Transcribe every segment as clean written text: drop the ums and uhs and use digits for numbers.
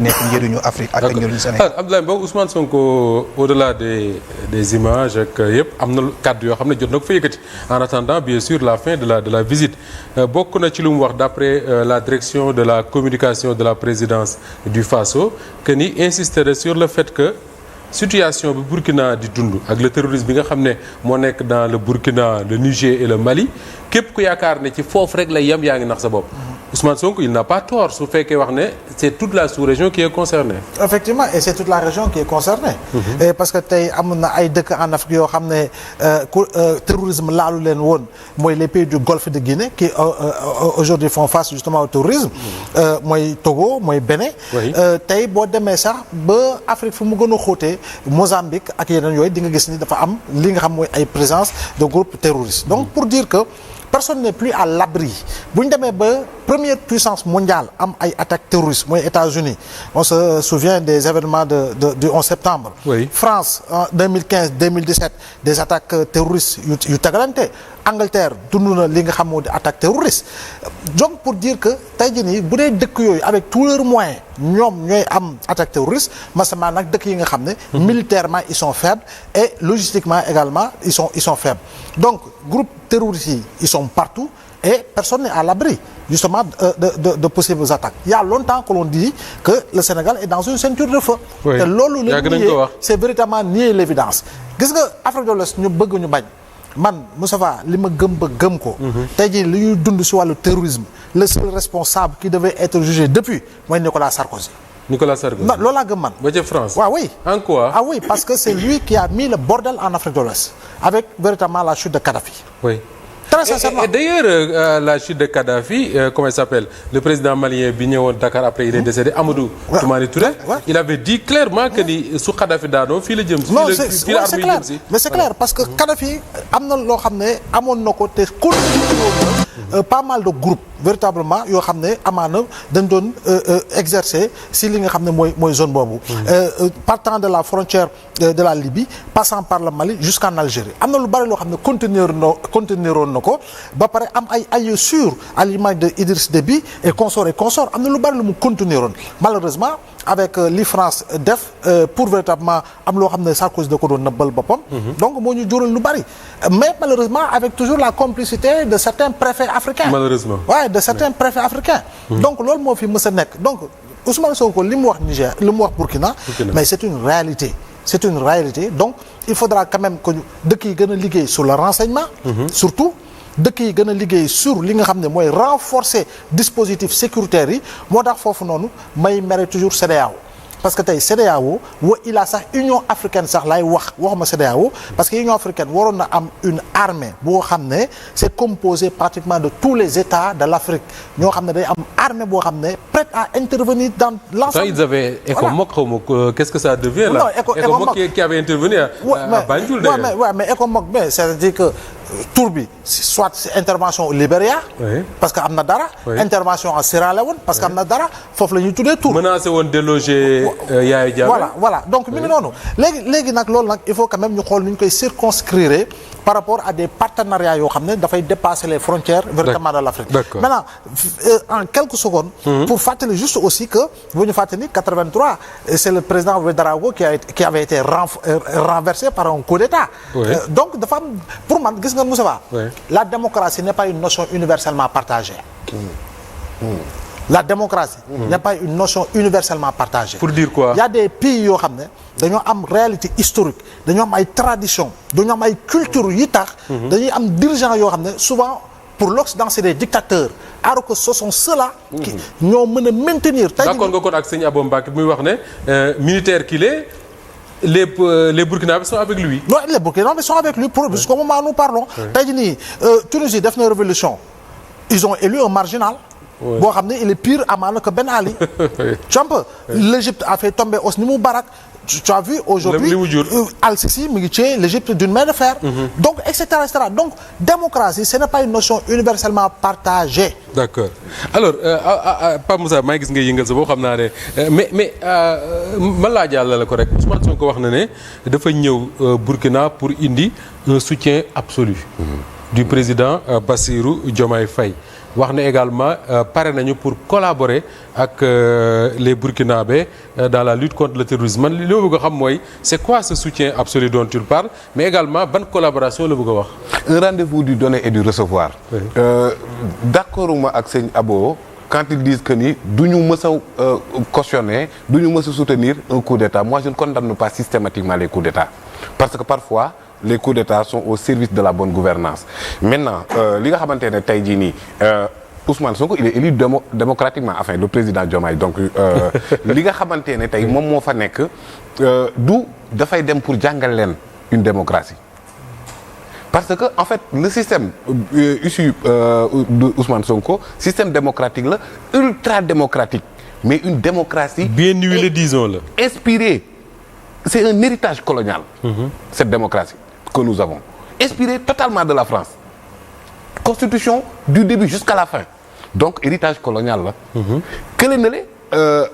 nekk njëriñu Afrique ak njëriñu Sénégal. Abdoulaye Mbow, Ousmane Sonko au-delà des images ak yëpp am na kàddu yoo xam ne jot na ko fa yëkkati en attendant bien sûr la fin de la visite bokk na ci lu mu wax d'après la direction de la communication de la présidence du Faso que ni insisterait sur le fait que situation bi Burkina di dund ak le terrorisme bi nga xam ne moo nekk dans le Burkina le Niger et le Mali képp ku yaakaar ne ci foofu rek lay yem yaa ngi nax sa bopp. Ousmane Sonko il n'a pas tort su fekkee wax ne c'est toute la sous-région qui est concernée. Effectivement et c'est toute la région qui est concernée. Et parce que tey am na ay dëkk en Afrique yoo xam ne terrorisme laalu leen woon mooy les pays du Golfe de Guinée qui aujourd'hui font face justement au terrorisme. mooy Togo mooy Bénin. tey boo demee sax ba Afrique fu mu gën a xóotee Mozambique ak yeneen yooyu di nga gis ni dafa am li nga xam mooy ay présence de groupes terroristes. Donc pour dire que personne n'est plus à l'abri bu ñu demee ba première puissance mondiale am ay attaques terroristes mooy États-Unis on se souvient des événements du 11 septembre. Oui. France en 2015 2017 des attaques terroristes yu tegalante Angleterre dund na li nga xam moo di attaque terroriste donc pour dire que tey jii nii bu dee dëkk yooyu avec tous leurs moyens ñoom ñooy am attaque terroriste masamaa nag dëkk yi nga xam ne militairement ils sont faibles et logistiquement également ils sont faibles donc groupe terroristes yi ils sont partout et personne n'est à l'abri justement de possibles attaques. Il y a longtemps que l'on dit que le Sénégal est dans une ceinture de feu. Oui. te loolu la nier c'est véritablement nier l'évidence gis nga Afrique de l'Ouest ñu bëgg ñu bañ man Moustapha li ma gëm ba gëm ko. tey jii li ñuy dund ci wàllu terrorisme le seul responsable qui devait être jugé depuis mooy Nicolas Sarkozy. Nicolas Sarkozy. non loolu laa gëm man. ba ca France. waaw oui. En quoi? Ah oui parce que c'est lui qui a mis le bordel en Afrique de l'Ouest avec véritablement la chute de Kadhafi. Oui. Très sincèrement. Et d'ailleurs la chute de Kadhafi comment il s'appelle le président malien bi ñëwoon Dakar après il est décédé Amadou Toumani Touré. Il avait dit clairement que ni su Kadhafi daanoo fii la jëm si. non c'est clair mais c'est clair parce que Kadhafi am na loo xam ne amoon na ko te continué pas mal de groupes véritablement yoo xam ne amaana dañ doon exercer si li nga xam ne mooy zone boobu. Partant de la frontière de la Libye passant par le Mali jusqu'en Algérie am na lu bari loo xam ne contenir na ko ba pare am ay alliés sûrs à l'image de Idriss Déby et consorts am na lu bari lu mu contenir woon malheureusement avec li France def pour véritablement am loo xam ne Sarkozy da ko doon nëbbal boppam. donc moo ñu jural lu bari mais malheureusement avec toujours la complicité de certains préfets africains. Malheureusement. Ouais, de certains préfets africains. donc loolu moo fi mës a nekk donc Ousmane Sonko li mu wax Niger li mu wax Burkina. mais c'est une réalité donc il faudra quand même que dëkk yi gën a liggéey sur le renseignement. surtout dëkk yi gën a liggéey sur li nga xam ne mooy renforcer dispositifs sécuritaires yi moo tax foofu noonu may mere toujours CEDEAO parce que tey CEDEAO il a sax Union africaine sax lay waxuma CEDEAO parce que Union africaine waroon na am une armée boo xam ne c'est composé pratiquement de tous les États de l'Afrique ñoo xam ne day am armée boo xam ne prête à intervenir dans l'ensemble. Ils avaient ECOMOG xaw ma qu'est-ce que ça devient là. Non, ECOMOG qui avait intervenu à Banjul d'ailleurs. mais ECOMOG mais c'est-à-dire que tour bi soit c'est intervention au Libéria. Oui. parce que am na dara. Oui. Intervention en Sierra Leone parce que am na dara foofu la ñuy tuddee tour. menacé woon déloger Yaya Jammeh. voilà donc mi ngi noonu. léegi nag loolu nag il faut quand même ñu xool nu ñu koy circonscrire par rapport à des partenariats yoo xam ne dafay dépasser les frontières véritablement de l'Afrique. D'accord. Maintenant en quelques secondes. pour fàttali juste aussi que bu ñu fàttali 83 c'est le président Ouédraogo qui avait été renversé par un coup d'État. Oui. Donc dafa am pour man gis nga Moussa Ba. Oui. La démocratie n'est pas une notion universellement partagée. La démocratie n'est pas une notion universellement partagée. Pour dire quoi? Il y a des pays yoo xam ne dañoo am réalité historique dañoo am ay tradition dañoo am ay culture yi tax dañuy am dirigeants yoo xam ne souvent pour l'Occident c'est des dictateurs alors que ce sont ceux-là qui ñoo mën a maintenir tey d'accord nga kon ak sëñ Abo Mbacké muy wax ne militaire qu'il est les Burkinabés sont avec lui. Non, les Burkinabés sont avec lui jusqu'au moment où nous parlons. tey jii nii Tunisie def na révolution ils ont élu un marginal. boo xam ne il est pire amaana que Ben Ali. tu vois l'Égypte a fait tomber Hosni Moubarak. tu as vu aujourd'hui Al-Sisi mi ngi ci l'Égypte d'une main de fer. donc etc. donc démocratie ce n'est pas une notion universellement partagée. D'accord alors Pape Moussa maa ngi gis nga yëngal sa boobu xam naa ne mais man laa jàllale ko rek Ousmane Sonko wax na ne dafa ñëw Burkina pour indi un soutien absolu du président Bassirou Diomaye Faye wax na également pare nañu pour collaborer ak les Burkinabés dans la lutte contre le terrorisme man li ma bëgg a xam mooy c'est quoi ce soutien absolu dont tu parles mais également ban collaboration la bëgg a wax. un rendez-vous du donner et du recevoir. Oui. D'accord ma ak sëñ Abo quand ils disent que ni du ñu mës a cautionner du ñu mës a soutenir un coup d'État moi je ne condamne pas systématiquement les coups d'État parce que parfois les coups d'État sont au service de la bonne gouvernance maintenant li nga xamante ne tey jii nii Ousmane Sonko il est élu démocratiquement enfin le président Diomaye donc li nga xamante ne tey moom moo fa nekk du dafay dem pour jàngal leen une démocratie parce que en fait le système issu de Ousmane Sonko système démocratique la ultra démocratique mais une démocratie bien huilée disons-le inspirée c'est un héritage colonial cette démocratie que nous avons inspirée totalement de la France constitution du début jusqu'à la fin donc héritage colonial la kële na le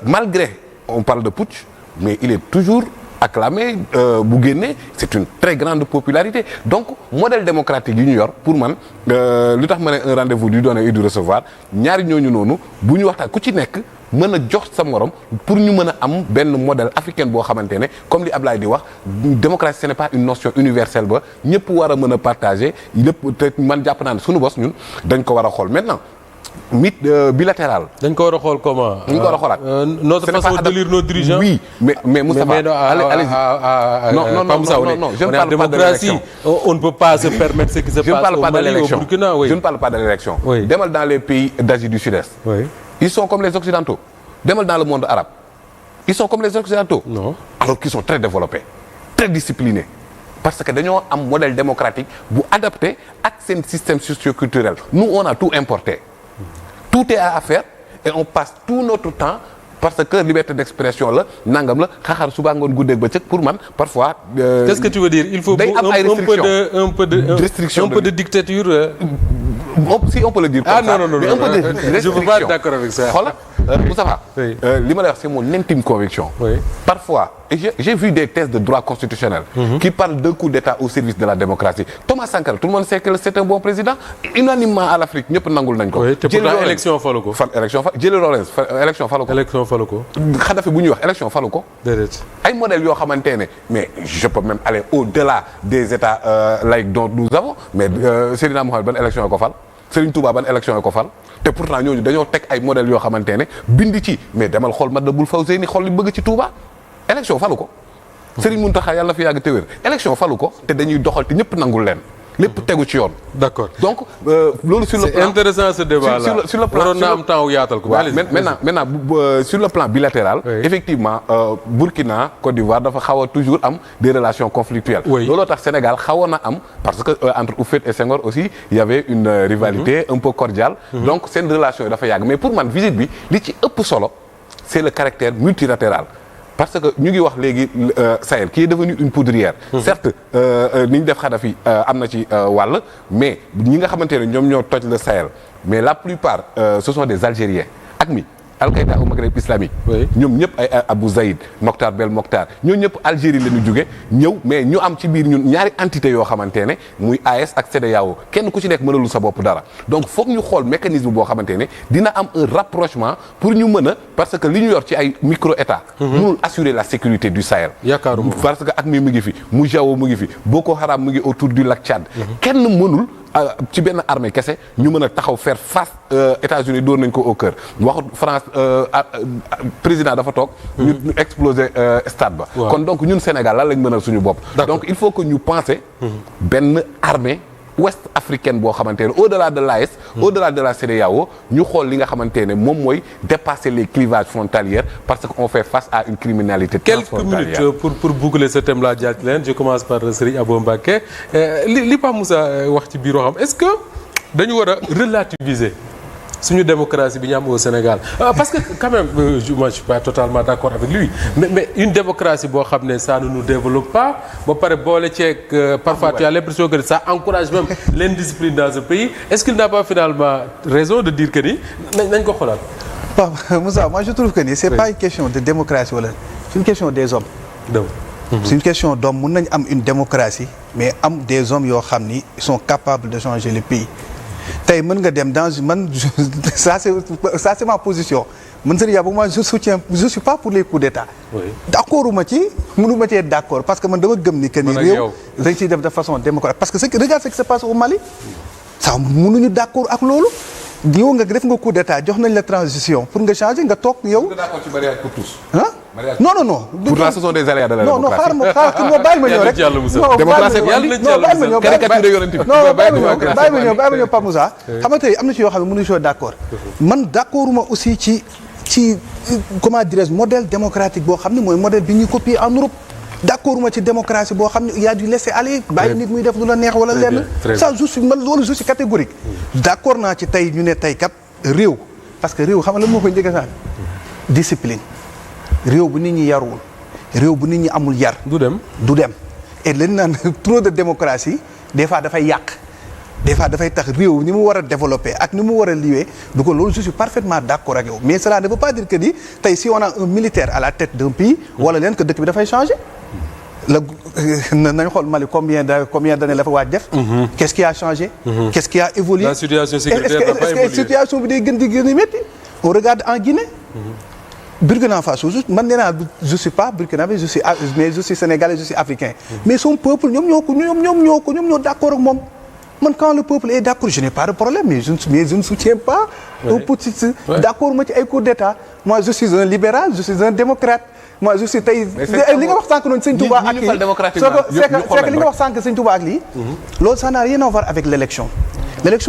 malgré on parle de putsch mais il est toujours acclamé bu génnee c'est une très grande popularité donc modèle démocratique yi ñu yor pour man li tax ma ne un rendez-vous du donner et du recevoir ñaari ñooñu noonu bu ñu waxtaan ku ci nekk mën a jox sa morom pour ñu mën a am benn modèle africain boo xamante ne comme li Ablaye di wax démocratie ce n'est pas une notion universelle ba ñëpp war a mën a partager lépp te man jàpp naa ne suñu bos ñun dañ ko war a xool maintenant bilatéral. dañ ko war a xool comment. dañ ko war a xoolaat. notre façon de lire nos dirigeants. oui mais Moustapha allez-y. non je ne parle pas de l'élection. On ne peut pas se permettre ce qui se passe au Mali, au Burkina. Oui. Je ne parle pas de l'élection. Oui. Demal dans les pays d'Asie du Sud-Est. Oui. Ils sont comme les Occidentaux. Demal dans le monde arabe. Ils sont comme les Occidentaux. Non. Alors qu'ils sont très développés, très disciplinés. Parce que dañoo am modèle démocratique bu adapté ak seen système socioculturel. Nous on a tout importé. Tout est à faire et on passe tout notre temps parce que liberté d'expression la nangam la xaxar suba ngoon guddeeg bëccëg pour man parfois. Qu'est-ce que tu veux dire? Il faut un peu de dictature. Si on peut le dire comme ça. Non. Mais un peu de restriction. Je ne suis pas d'accord avec ça. Xoolal Moustapha. Oui. Li ma lay wax c'est mon intime conviction. Oui. Parfois j'ai vu des thèses de droit constitutionnel. Qui parlent d'un coup d'État au service de la démocratie. Thomas Sankara tout le monde sait que c'est un bon président. Unanimement à l'Afrique ñëpp nangul nañ ko. Oui, te pourtant élection falu ko. Jëli Lawrence élection falu ko. élection falu ko. Kadhafi bu ñuy wax élection falu ko. déedéet. ay modèles yoo xamante ne mais je peux même aller au-delà des États laïcs dont nous avons mais Seydina Mohamed ban élection ko fal. Serigne Touba ban élection ko fal te pourtant ñooñu dañoo teg ay modèles yoo xamante ne bind ci mais demal xool Matlaboul Fawzeyni xool li bëgg ci Touba élection falu ko. Serigne Mountakha yàlla fi yàgg te wér élection falu ko te dañuy doxal te ñëpp nangul leen lépp tegu ci yoon. D'accord. Donc loolu sur le plan c'est intéressant ce débat là. sur le plan waroon na am temps yaatal ko. maintenant sur le plan bilatéral. Oui. Effectivement Burkina Côte d'Ivoire dafa xaw a toujours am des relations conflictuelles. Oui. Looloo tax Sénégal xawoon na am parce que entre Houphouët et Senghor aussi il y avait une rivalité un peu cordiale. Donc seen relation yi dafa yàgg mais pour man visite bi li ci ëpp solo c'est le caractère multilatéral. Parce que ñu ngi wax léegi Sahel qui est devenu une poudrière. Certes ni ñu def Kadhafi am na ci wàll mais ñi nga xamante ne ñoom ñoo toj le Sahel mais la plupart ce sont des Algériens AQMI Al-Qaïda au Maghreb islamique. Oui. ñoom ñëpp ay Abou Zaïd Mokhtar Bel Mokhtar ñoo ñëpp Algérie la ñu jóge ñëw mais ñu am ci biir ñun ñaari entité yoo xamante ne muy AES ak CEDEAO kenn ku ci nekk mënalul sa bopp dara donc foog ñu xool mécanisme boo xamante ne dina am un rapprochement pour ñu mën a parce que li ñu yor ci ay micro état mënul assurer la sécurité du Sahel. yaakaaruma parce que AQMI mu ngi fi Moujao mu ngi fi Boko Haram mu ngi autour du lac Tchad. kenn mënul ci benn armée kese ñu mën a taxaw faire face États-Unis door nañ ko au cœur wax France président dafa toog. ñu exploser stade ba. Wow. kon donc ñun Sénégal lan lañ mën a suñu bopp. donc il faut que ñu penser. benn armée ouest africaine boo xamante ne au-delà de l'AES. au-delà de la CEDEAO ñu xool li nga xamante ne moom mooy dépasser les clivages frontaliers parce que on fait face à une criminalité transfrontalière. Quelques minutes pour boucler ce thème là jaaj leen je commence par Serigne Abo Mbacké li Pape Moussa wax ci biir xam est-ce que dañu war a relativiser suñu démocratie bi ñu am au Sénégal parce que quand même moi je suis pas totalement d'accord avec lui mais une démocratie boo xam ne ça ne nous développe pas ba pare boole ceeg parfois tu as l'impression que ça encourage même l'indiscipline dans ce pays est-ce qu'il n'a pas finalement raison de dire que ni nañ ko xoolaat. Moussa moi je trouve que ni c'est pas une question de démocratie wala c'est une question des hommes. C'est une question d'hommes mën nañ am une démocratie mais am des hommes yoo xam ni ils sont capables de changer le pays. tey mën nga dem dans man ça c'est ma position man Serigne Yabou moi je suis pas pour les coups d'état. d'accord uma ci mënuma cee d'accord parce que man dama gëm ni que ni réew dañ ciy def de façon démocratique parce que regarde ce qui se passe au Mali ça mënuñu d'accord ak loolu yow nga def nga coup d'état jox nañ la transition pour nga changer nga toog yow. d'accord ci mariage pour tous. ah non. pour la ce sont des aléas de la démocratie. non xaaral bàyyi ma ñëw rek. démocratie bàyyi ma ñëw Pape Moussa. xam nga tey am na ci yoo xam ne mënuñu soo d'accord. man d'accorduma aussi ci comment dirais-je modèle démocratique boo xam ne mooy modèle bi ñuy copier en Europe. d'accorduma ci démocratie boo xam ne y a du laisser aller bàyyi nit muy def lu la neex wala lenn. ça loolu je suis catégorique. d'accord naa ci tey ñu ne tey kat réew parce que réew xam nga lan moo koy njëkk a sax discipline. réew bu nit ñi yaruwul réew bu nit ñi amul yar. du dem et lañ naan trop de démocratie des fois dafay yàq des fois dafay tax réew ni mu war a développer ak ni mu war a liwee du ko loolu je suis parfaitement d'accord ak yow mais cela ne veut pas dire que ni tey si on a un militaire à la tête d'un pays wala leen que dëkk bi dafay changer nañ xool Mali combien d'années la fa waaj def. Qu'est-ce qui a changé. Qu'est-ce qui a évolué. La situation sécuritaire n'a pas évolué. est-ce que situation bi day gën di métti. on regarde en Guinée. Burkina Faso man nee naa je suis pas burkinabé je suis sénégalais je suis africain. mais son peuple ñoom ñoo d'accord ak moom. man quand le peuple est d'accord je n'ai pas de problème mais je ne soutiens pas. un putschiste d'accord ma ci ay coup d'état moi je suis un libéral je suis un démocrate. moi je suis tey li nga wax sànq noonu sëñ Touba ak lii li nga wax sànq sëñ Touba ak lii loolu ça n'a rien à voir avec l'élection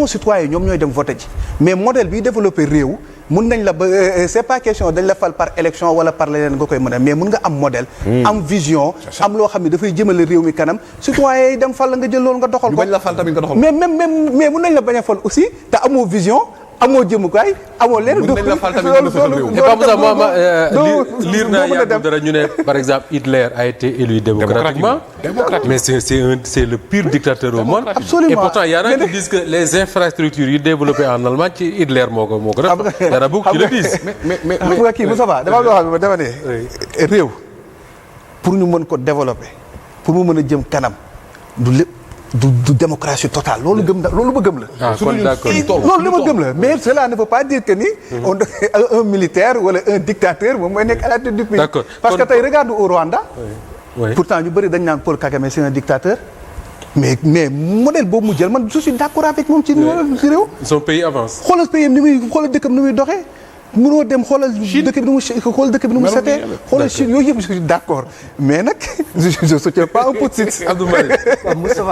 citoyenne ñoom ñooy dem voter ji mais modèle bi développé réew mun nañ la ba c'est pas question dañ la fal par élection wala par leneen nga koy mën a mais mun nga am modèle am vision am loo xam ne dafay jëmale réew mi kanam citoyen yi dem fal la nga jël loolu nga doxal ko mais mun nañ la bañ a fal aussi te amoo vision amoo jëmukaay amoo leen. mën nañ la fal tamit nga defal réew. liir naa yàggu dara ñu ne par exemple Hitler a été élu démocratiquement. mais c'est le pire dictateur au monde. Absolument. Et pourtant y en a qui disent que les infrastructures yi développées en Allemagne ci Hitler moo ko def. y en a beaucoup qui le disent. mais xam nga kii Moussa Ba dafa loo xam ne dama ne réew pour ñu mën ko développer pour mu mën a jëm kanam du lépp. du démocratie totale loolu ma gëm la. loolu li ma gëm la mais cela ne veut pas dire que ni. un militaire wala un dictateur moom mooy nekk à la tête du pays. parce que tey regarde au Rwanda. pourtant ñu bëri dañ naan Paul Kagame c'est un dictateur. mais modèle boobu mu jël man je suis d'accord avec moom ci réew. son pays avance. xoolal pays am dëkkam ni muy doxee. mënoo dem xoolal dëkk bi nu mu setee xoolal Chine yooyu yëpp je suis d'accord mais nag je soutiens pas un putschiste. Abdou Malick